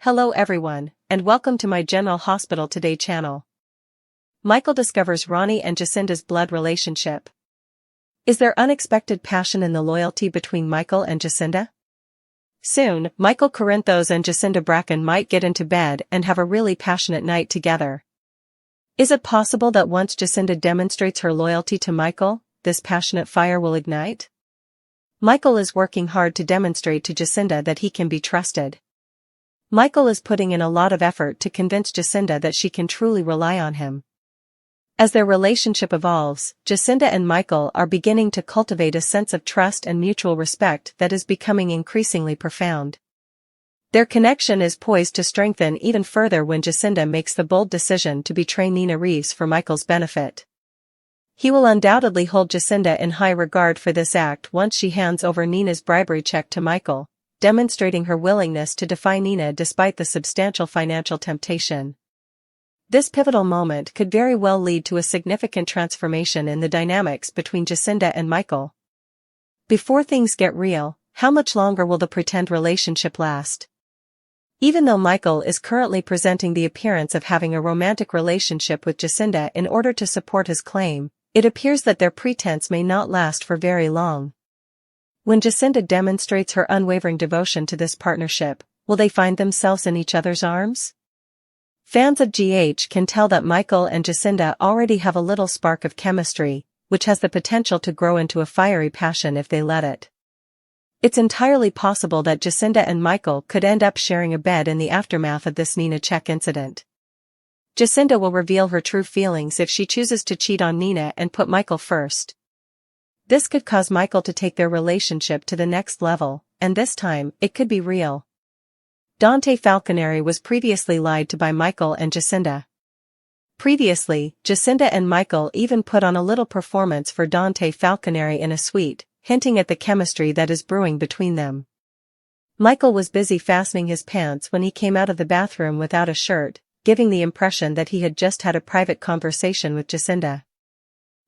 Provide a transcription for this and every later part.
Hello everyone, and welcome to my General Hospital Today channel. Michael discovers Ronnie and Jacinda's blood relationship. Is there unexpected passion in the loyalty between Michael and Jacinda? Soon, Michael Corinthos and Jacinda Bracken might get into bed and have a really passionate night together. Is it possible that once Jacinda demonstrates her loyalty to Michael, this passionate fire will ignite? Michael is working hard to demonstrate to Jacinda that he can be trusted. Michael is putting in a lot of effort to convince Jacinda that she can truly rely on him. As their relationship evolves, Jacinda and Michael are beginning to cultivate a sense of trust and mutual respect that is becoming increasingly profound. Their connection is poised to strengthen even further when Jacinda makes the bold decision to betray Nina Reeves for Michael's benefit. He will undoubtedly hold Jacinda in high regard for this act once she hands over Nina's bribery check to Michael, demonstrating her willingness to defy Nina despite the substantial financial temptation. This pivotal moment could very well lead to a significant transformation in the dynamics between Jacinda and Michael. Before things get real, how much longer will the pretend relationship last? Even though Michael is currently presenting the appearance of having a romantic relationship with Jacinda in order to support his claim, it appears that their pretense may not last for very long. When Jacinda demonstrates her unwavering devotion to this partnership, will they find themselves in each other's arms? Fans of GH can tell that Michael and Jacinda already have a little spark of chemistry, which has the potential to grow into a fiery passion if they let it. It's entirely possible that Jacinda and Michael could end up sharing a bed in the aftermath of this Nina check incident. Jacinda will reveal her true feelings if she chooses to cheat on Nina and put Michael first. This could cause Michael to take their relationship to the next level, and this time, it could be real. Dante Falconeri was previously lied to by Michael and Jacinda. Previously, Jacinda and Michael even put on a little performance for Dante Falconeri in a suite, hinting at the chemistry that is brewing between them. Michael was busy fastening his pants when he came out of the bathroom without a shirt, giving the impression that he had just had a private conversation with Jacinda.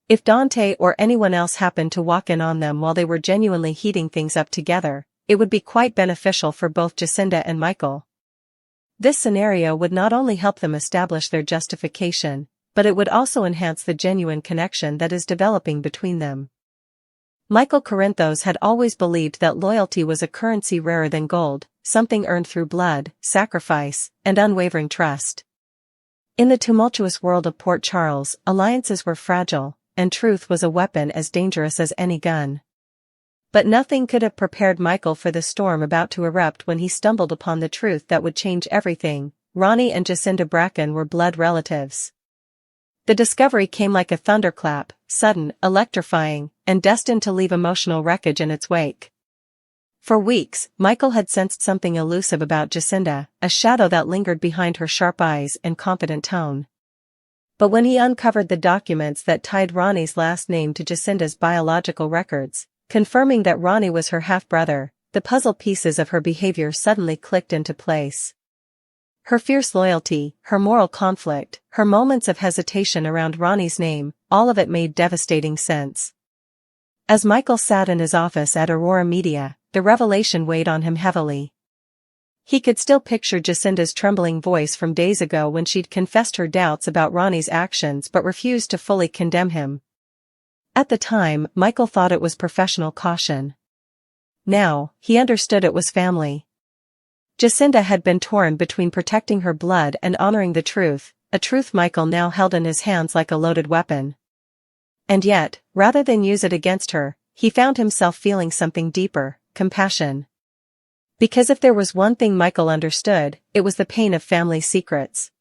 If Dante or anyone else happened to walk in on them while they were genuinely heating things up together, it would be quite beneficial for both Jacinda and Michael. This scenario would not only help them establish their justification, but it would also enhance the genuine connection that is developing between them. Michael Corinthos had always believed that loyalty was a currency rarer than gold, something earned through blood, sacrifice, and unwavering trust. In the tumultuous world of Port Charles, alliances were fragile, and truth was a weapon as dangerous as any gun. But nothing could have prepared Michael for the storm about to erupt when he stumbled upon the truth that would change everything. Ronnie and Jacinda Bracken were blood relatives. The discovery came like a thunderclap, sudden, electrifying, and destined to leave emotional wreckage in its wake. For weeks, Michael had sensed something elusive about Jacinda, a shadow that lingered behind her sharp eyes and confident tone. But when he uncovered the documents that tied Ronnie's last name to Jacinda's biological records, confirming that Ronnie was her half-brother, the puzzle pieces of her behavior suddenly clicked into place. Her fierce loyalty, her moral conflict, her moments of hesitation around Ronnie's name, all of it made devastating sense. As Michael sat in his office at Aurora Media, the revelation weighed on him heavily. He could still picture Jacinda's trembling voice from days ago when she'd confessed her doubts about Ronnie's actions but refused to fully condemn him. At the time, Michael thought it was professional caution. Now, he understood it was family. Jacinda had been torn between protecting her blood and honoring the truth, a truth Michael now held in his hands like a loaded weapon. And yet, rather than use it against her, he found himself feeling something deeper, compassion. Because if there was one thing Michael understood, it was the pain of family secrets.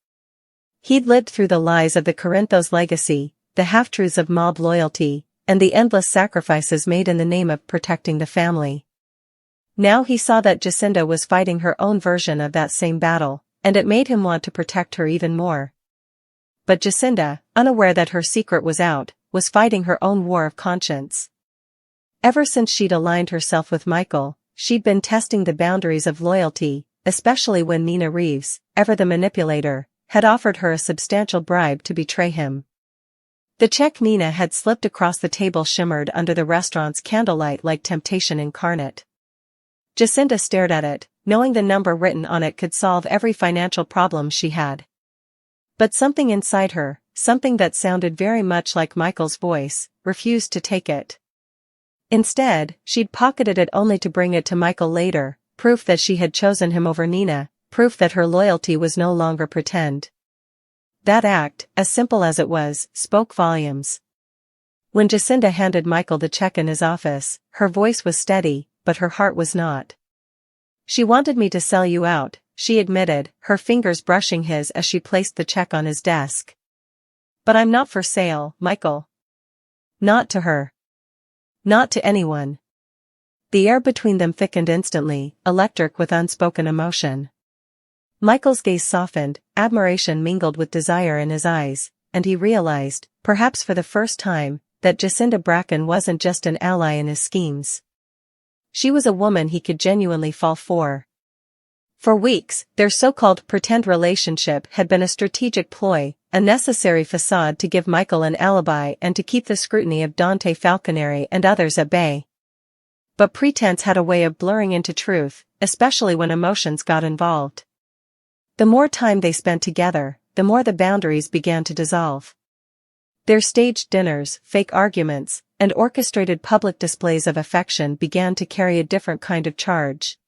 He'd lived through the lies of the Corinthos legacy, the half-truths of mob loyalty, and the endless sacrifices made in the name of protecting the family. Now he saw that Jacinda was fighting her own version of that same battle, and it made him want to protect her even more. But Jacinda, unaware that her secret was out, was fighting her own war of conscience. Ever since she'd aligned herself with Michael, she'd been testing the boundaries of loyalty, especially when Nina Reeves, ever the manipulator, had offered her a substantial bribe to betray him. The check Nina had slipped across the table shimmered under the restaurant's candlelight like temptation incarnate. Jacinda stared at it, knowing the number written on it could solve every financial problem she had. But something inside her, something that sounded very much like Michael's voice, refused to take it. Instead, she'd pocketed it only to bring it to Michael later, proof that she had chosen him over Nina, proof that her loyalty was no longer pretend. That act, as simple as it was, spoke volumes. When Jacinda handed Michael the check in his office, her voice was steady, but her heart was not. "She wanted me to sell you out," she admitted, her fingers brushing his as she placed the check on his desk. "But I'm not for sale, Michael. Not to her. Not to anyone." The air between them thickened instantly, electric with unspoken emotion. Michael's gaze softened, admiration mingled with desire in his eyes, and he realized, perhaps for the first time, that Jacinda Bracken wasn't just an ally in his schemes. She was a woman he could genuinely fall for. For weeks, their so-called pretend relationship had been a strategic ploy, a necessary facade to give Michael an alibi and to keep the scrutiny of Dante Falconeri and others at bay. But pretense had a way of blurring into truth, especially when emotions got involved. The more time they spent together, the more the boundaries began to dissolve. Their staged dinners, fake arguments, and orchestrated public displays of affection began to carry a different kind of charge.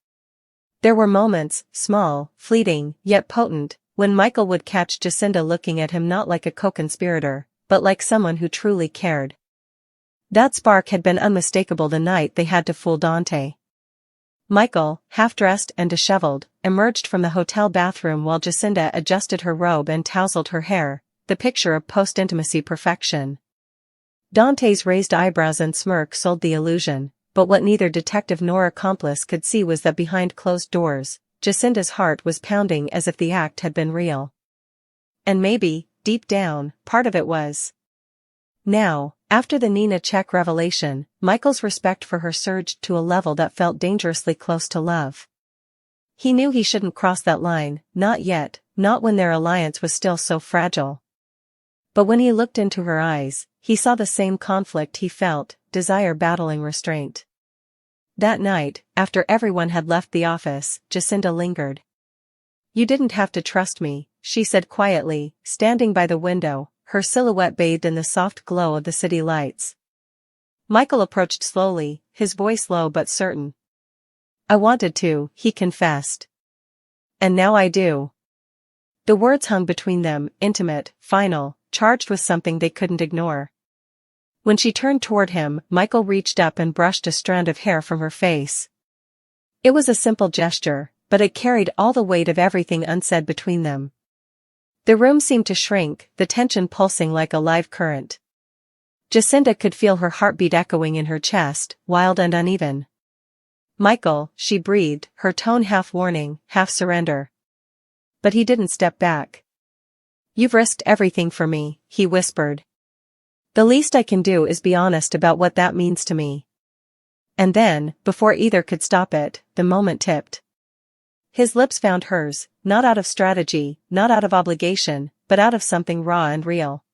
There were moments, small, fleeting, yet potent, when Michael would catch Jacinda looking at him not like a co-conspirator, but like someone who truly cared. That spark had been unmistakable the night they had to fool Dante. Michael, half-dressed and disheveled, emerged from the hotel bathroom while Jacinda adjusted her robe and tousled her hair, the picture of post-intimacy perfection. Dante's raised eyebrows and smirk sold the illusion, but what neither detective nor accomplice could see was that behind closed doors, Jacinda's heart was pounding as if the act had been real. And maybe, deep down, part of it was. Now, after the Nina check revelation, Michael's respect for her surged to a level that felt dangerously close to love. He knew he shouldn't cross that line, not yet, not when their alliance was still so fragile. But when he looked into her eyes, he saw the same conflict he felt, desire battling restraint. That night, after everyone had left the office, Jacinda lingered. "You didn't have to trust me," she said quietly, standing by the window, her silhouette bathed in the soft glow of the city lights. Michael approached slowly, his voice low but certain. "I wanted to," he confessed. "And now I do." The words hung between them, intimate, final, charged with something they couldn't ignore. When she turned toward him, Michael reached up and brushed a strand of hair from her face. It was a simple gesture, but it carried all the weight of everything unsaid between them. The room seemed to shrink, the tension pulsing like a live current. Jacinda could feel her heartbeat echoing in her chest, wild and uneven. "Michael," she breathed, her tone half warning, half surrender. But he didn't step back. "You've risked everything for me," he whispered. "The least I can do is be honest about what that means to me." And then, before either could stop it, the moment tipped. His lips found hers, not out of strategy, not out of obligation, but out of something raw and real.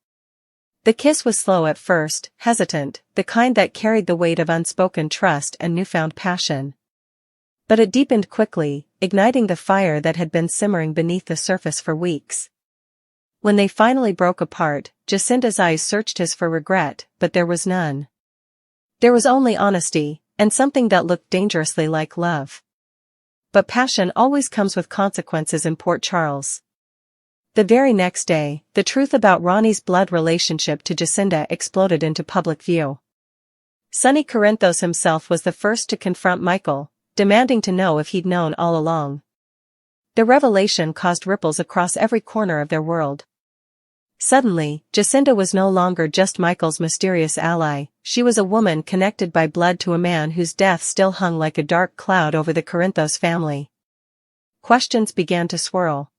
The kiss was slow at first, hesitant, the kind that carried the weight of unspoken trust and newfound passion. But it deepened quickly, igniting the fire that had been simmering beneath the surface for weeks. When they finally broke apart, Jacinda's eyes searched his for regret, but there was none. There was only honesty, and something that looked dangerously like love. But passion always comes with consequences in Port Charles. The very next day, the truth about Ronnie's blood relationship to Jacinda exploded into public view. Sonny Corinthos himself was the first to confront Michael, demanding to know if he'd known all along. The revelation caused ripples across every corner of their world. Suddenly, Jacinda was no longer just Michael's mysterious ally, she was a woman connected by blood to a man whose death still hung like a dark cloud over the Corinthos family. Questions began to swirl.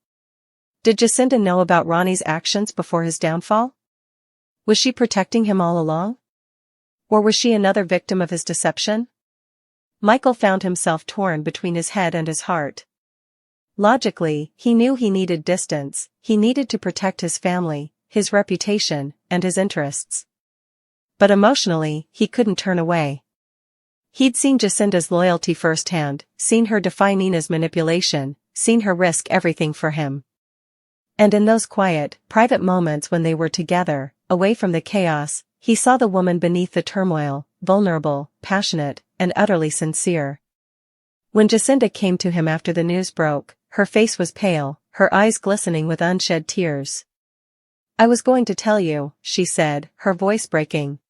Did Jacinda know about Ronnie's actions before his downfall? Was she protecting him all along? Or was she another victim of his deception? Michael found himself torn between his head and his heart. Logically, he knew he needed distance, he needed to protect his family, his reputation, and his interests. But emotionally, he couldn't turn away. He'd seen Jacinda's loyalty firsthand, seen her defy Nina's manipulation, seen her risk everything for him. And in those quiet, private moments when they were together, away from the chaos, he saw the woman beneath the turmoil, vulnerable, passionate, and utterly sincere. When Jacinda came to him after the news broke, her face was pale, her eyes glistening with unshed tears. "I was going to tell you," she said, her voice breaking.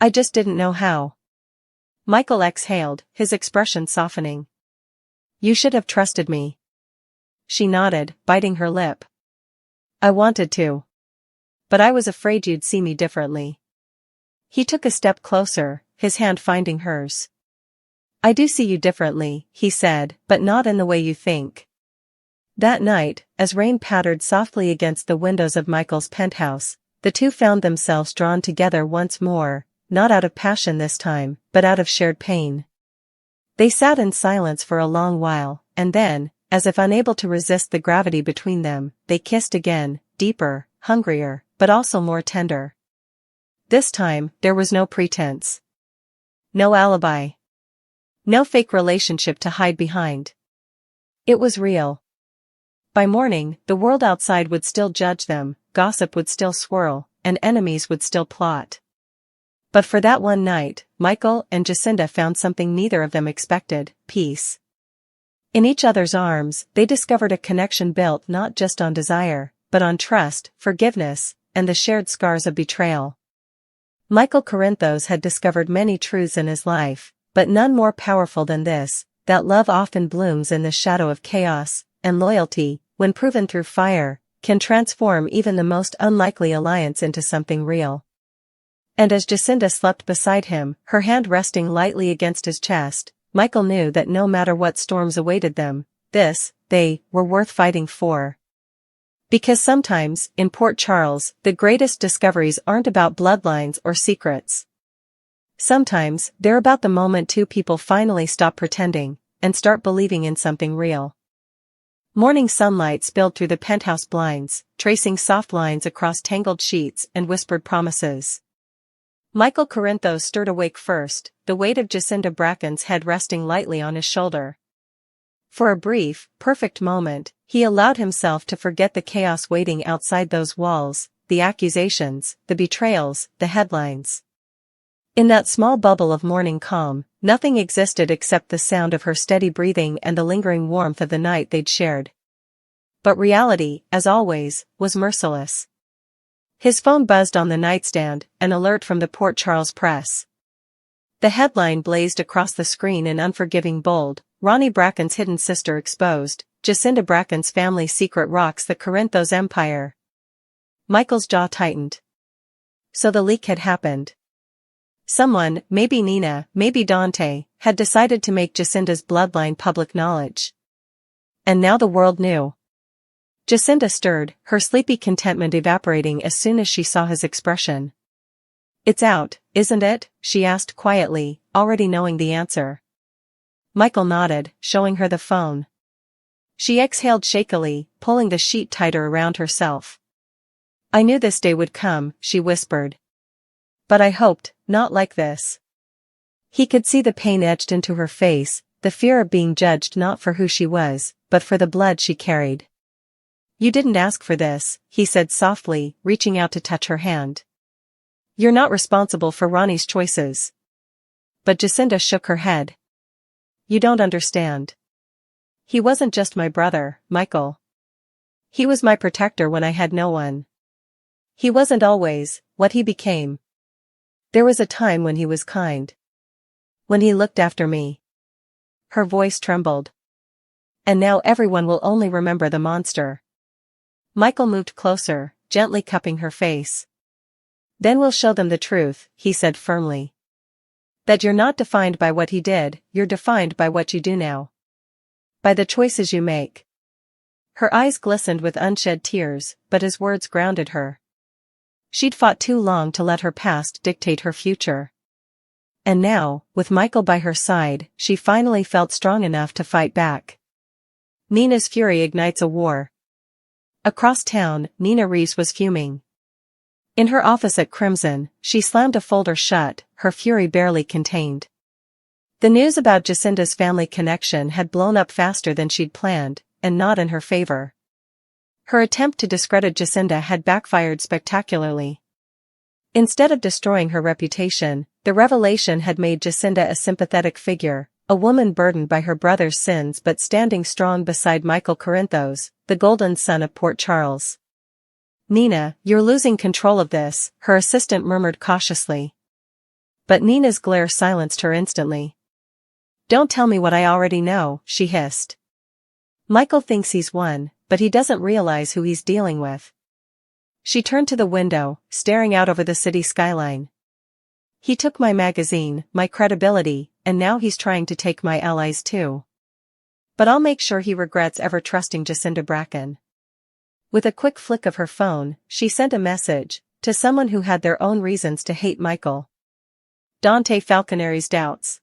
"I just didn't know how." Michael exhaled, his expression softening. "You should have trusted me." She nodded, biting her lip. "I wanted to. But I was afraid you'd see me differently." He took a step closer, his hand finding hers. "I do see you differently," he said, "but not in the way you think." That night, as rain pattered softly against the windows of Michael's penthouse, the two found themselves drawn together once more, not out of passion this time, but out of shared pain. They sat in silence for a long while, and then, as if unable to resist the gravity between them, they kissed again, deeper, hungrier, but also more tender. This time, there was no pretense. No alibi. No fake relationship to hide behind. It was real. By morning, the world outside would still judge them, gossip would still swirl, and enemies would still plot. But for that one night, Michael and Jacinda found something neither of them expected: peace. In each other's arms, they discovered a connection built not just on desire, but on trust, forgiveness, and the shared scars of betrayal. Michael Corinthos had discovered many truths in his life, but none more powerful than this: that love often blooms in the shadow of chaos, and loyalty, when proven through fire, can transform even the most unlikely alliance into something real. And as Jacinda slept beside him, her hand resting lightly against his chest, Michael knew that no matter what storms awaited them, they were worth fighting for. Because sometimes, in Port Charles, the greatest discoveries aren't about bloodlines or secrets. Sometimes, they're about the moment two people finally stop pretending, and start believing in something real. Morning sunlight spilled through the penthouse blinds, tracing soft lines across tangled sheets and whispered promises. Michael Corinthos stirred awake first, the weight of Jacinda Bracken's head resting lightly on his shoulder. For a brief, perfect moment, he allowed himself to forget the chaos waiting outside those walls, the accusations, the betrayals, the headlines. In that small bubble of morning calm, nothing existed except the sound of her steady breathing and the lingering warmth of the night they'd shared. But reality, as always, was merciless. His phone buzzed on the nightstand, an alert from the Port Charles press. The headline blazed across the screen in unforgiving bold: Ronnie Bracken's hidden sister exposed, Jacinda Bracken's family secret rocks the Corinthos empire. Michael's jaw tightened. So the leak had happened. Someone, maybe Nina, maybe Dante, had decided to make Jacinda's bloodline public knowledge. And now the world knew. Jacinda stirred, her sleepy contentment evaporating as soon as she saw his expression. "It's out, isn't it?" she asked quietly, already knowing the answer. Michael nodded, showing her the phone. She exhaled shakily, pulling the sheet tighter around herself. "I knew this day would come," she whispered. "But I hoped, not like this." He could see the pain etched into her face, the fear of being judged not for who she was, but for the blood she carried. "You didn't ask for this," he said softly, reaching out to touch her hand. "You're not responsible for Ronnie's choices." But Jacinda shook her head. "You don't understand. He wasn't just my brother, Michael. He was my protector when I had no one. He wasn't always what he became. There was a time when he was kind. When he looked after me." Her voice trembled. "And now everyone will only remember the monster." Michael moved closer, gently cupping her face. "Then we'll show them the truth," he said firmly. "That you're not defined by what he did, you're defined by what you do now. By the choices you make." Her eyes glistened with unshed tears, but his words grounded her. She'd fought too long to let her past dictate her future. And now, with Michael by her side, she finally felt strong enough to fight back. Nina's fury ignites a war. Across town, Nina Reeves was fuming. In her office at Crimson, she slammed a folder shut, her fury barely contained. The news about Jacinda's family connection had blown up faster than she'd planned, and not in her favor. Her attempt to discredit Jacinda had backfired spectacularly. Instead of destroying her reputation, the revelation had made Jacinda a sympathetic figure, a woman burdened by her brother's sins but standing strong beside Michael Corinthos, the golden son of Port Charles. "Nina, you're losing control of this," her assistant murmured cautiously. But Nina's glare silenced her instantly. "Don't tell me what I already know," she hissed. "Michael thinks he's won, but he doesn't realize who he's dealing with." She turned to the window, staring out over the city skyline. "He took my magazine, my credibility, and now he's trying to take my allies too. But I'll make sure he regrets ever trusting Jacinda Bracken." With a quick flick of her phone, she sent a message to someone who had their own reasons to hate Michael. Dante Falconeri's doubts.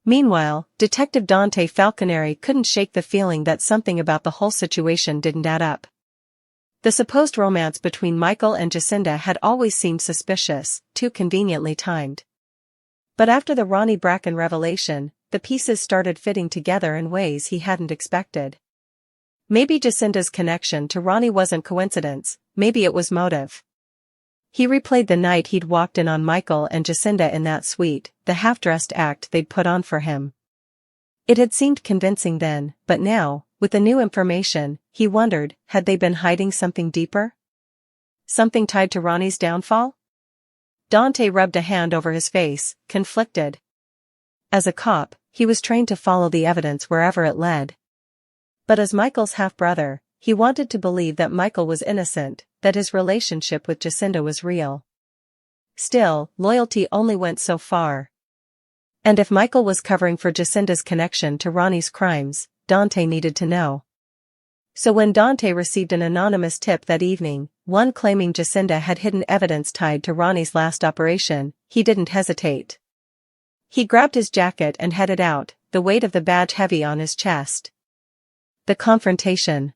Meanwhile, Detective Dante Falconeri couldn't shake the feeling that something about the whole situation didn't add up. The supposed romance between Michael and Jacinda had always seemed suspicious, too conveniently timed. But after the Ronnie Bracken revelation, the pieces started fitting together in ways he hadn't expected. Maybe Jacinda's connection to Ronnie wasn't coincidence, maybe it was motive. He replayed the night he'd walked in on Michael and Jacinda in that suite, the half-dressed act they'd put on for him. It had seemed convincing then, but now, with the new information, he wondered, had they been hiding something deeper? Something tied to Ronnie's downfall? Dante rubbed a hand over his face, conflicted. As a cop, he was trained to follow the evidence wherever it led. But as Michael's half-brother, he wanted to believe that Michael was innocent, that his relationship with Jacinda was real. Still, loyalty only went so far. And if Michael was covering for Jacinda's connection to Ronnie's crimes, Dante needed to know. So when Dante received an anonymous tip that evening, one claiming Jacinda had hidden evidence tied to Ronnie's last operation, he didn't hesitate. He grabbed his jacket and headed out, the weight of the badge heavy on his chest. The confrontation.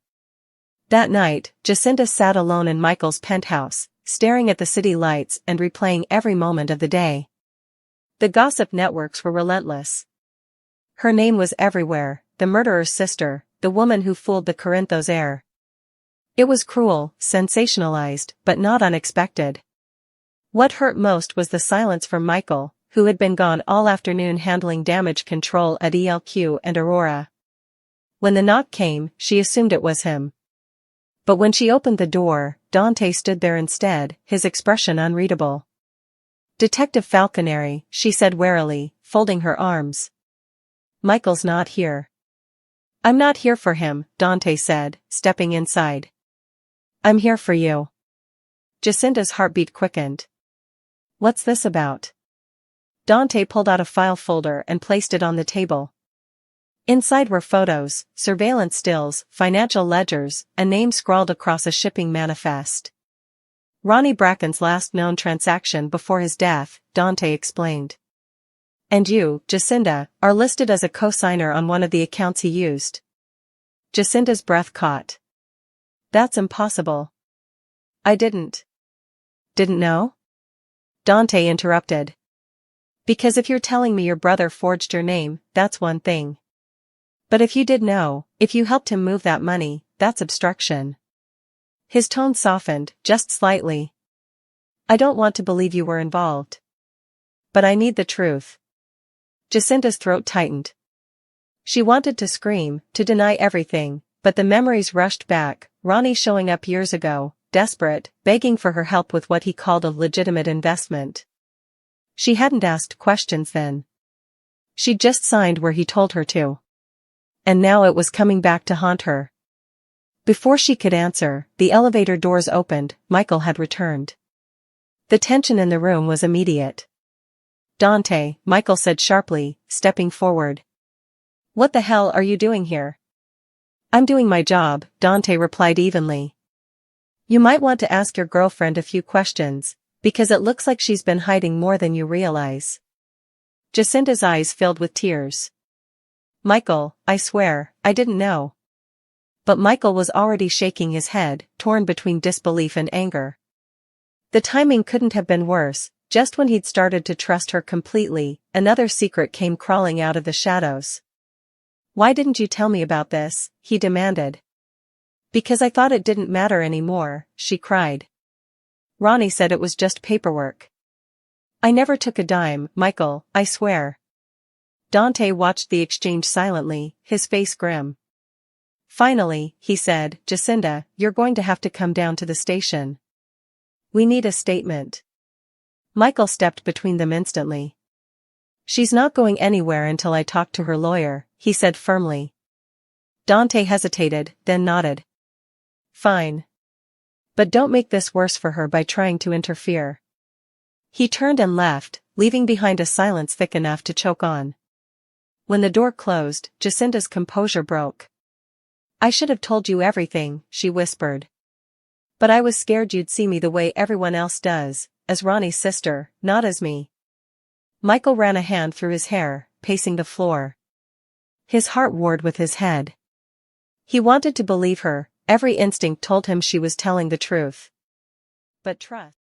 That night, Jacinda sat alone in Michael's penthouse, staring at the city lights and replaying every moment of the day. The gossip networks were relentless. Her name was everywhere, the murderer's sister, the woman who fooled the Corinthos heir. It was cruel, sensationalized, but not unexpected. What hurt most was the silence from Michael, who had been gone all afternoon handling damage control at ELQ and Aurora. When the knock came, she assumed it was him. But when she opened the door, Dante stood there instead, his expression unreadable. "Detective Falconeri," she said warily, folding her arms. "Michael's not here." "I'm not here for him," Dante said, stepping inside. "I'm here for you." Jacinda's heartbeat quickened. "What's this about?" Dante pulled out a file folder and placed it on the table. Inside were photos, surveillance stills, financial ledgers, a name scrawled across a shipping manifest. "Ronnie Bracken's last known transaction before his death," Dante explained. "And you, Jacinda, are listed as a co-signer on one of the accounts he used." Jacinda's breath caught. "That's impossible." "I didn't know?" Dante interrupted. "Because if you're telling me your brother forged your name, that's one thing. But if you did know, if you helped him move that money, that's obstruction." His tone softened, just slightly. "I don't want to believe you were involved. But I need the truth." Jacinda's throat tightened. She wanted to scream, to deny everything, but the memories rushed back, Ronnie showing up years ago, desperate, begging for her help with what he called a legitimate investment. She hadn't asked questions then. She'd just signed where he told her to. And now it was coming back to haunt her. Before she could answer, the elevator doors opened, Michael had returned. The tension in the room was immediate. "Dante," Michael said sharply, stepping forward. "What the hell are you doing here?" "I'm doing my job," Dante replied evenly. "You might want to ask your girlfriend a few questions, because it looks like she's been hiding more than you realize." Jacinda's eyes filled with tears. "Michael, I swear, I didn't know." But Michael was already shaking his head, torn between disbelief and anger. The timing couldn't have been worse, Just when he'd started to trust her completely, another secret came crawling out of the shadows. "Why didn't you tell me about this?" he demanded. "Because I thought it didn't matter anymore," she cried. "Ronnie said it was just paperwork." "I never took a dime, Michael, I swear." Dante watched the exchange silently, his face grim. Finally, he said, "Jacinda, you're going to have to come down to the station. We need a statement." Michael stepped between them instantly. "She's not going anywhere until I talk to her lawyer," he said firmly. Dante hesitated, then nodded. "Fine. But don't make this worse for her by trying to interfere." He turned and left, leaving behind a silence thick enough to choke on. When the door closed, Jacinda's composure broke. "I should have told you everything," she whispered. "But I was scared you'd see me the way everyone else does, as Ronnie's sister, not as me." Michael ran a hand through his hair, pacing the floor. His heart warred with his head. He wanted to believe her, every instinct told him she was telling the truth. But trust.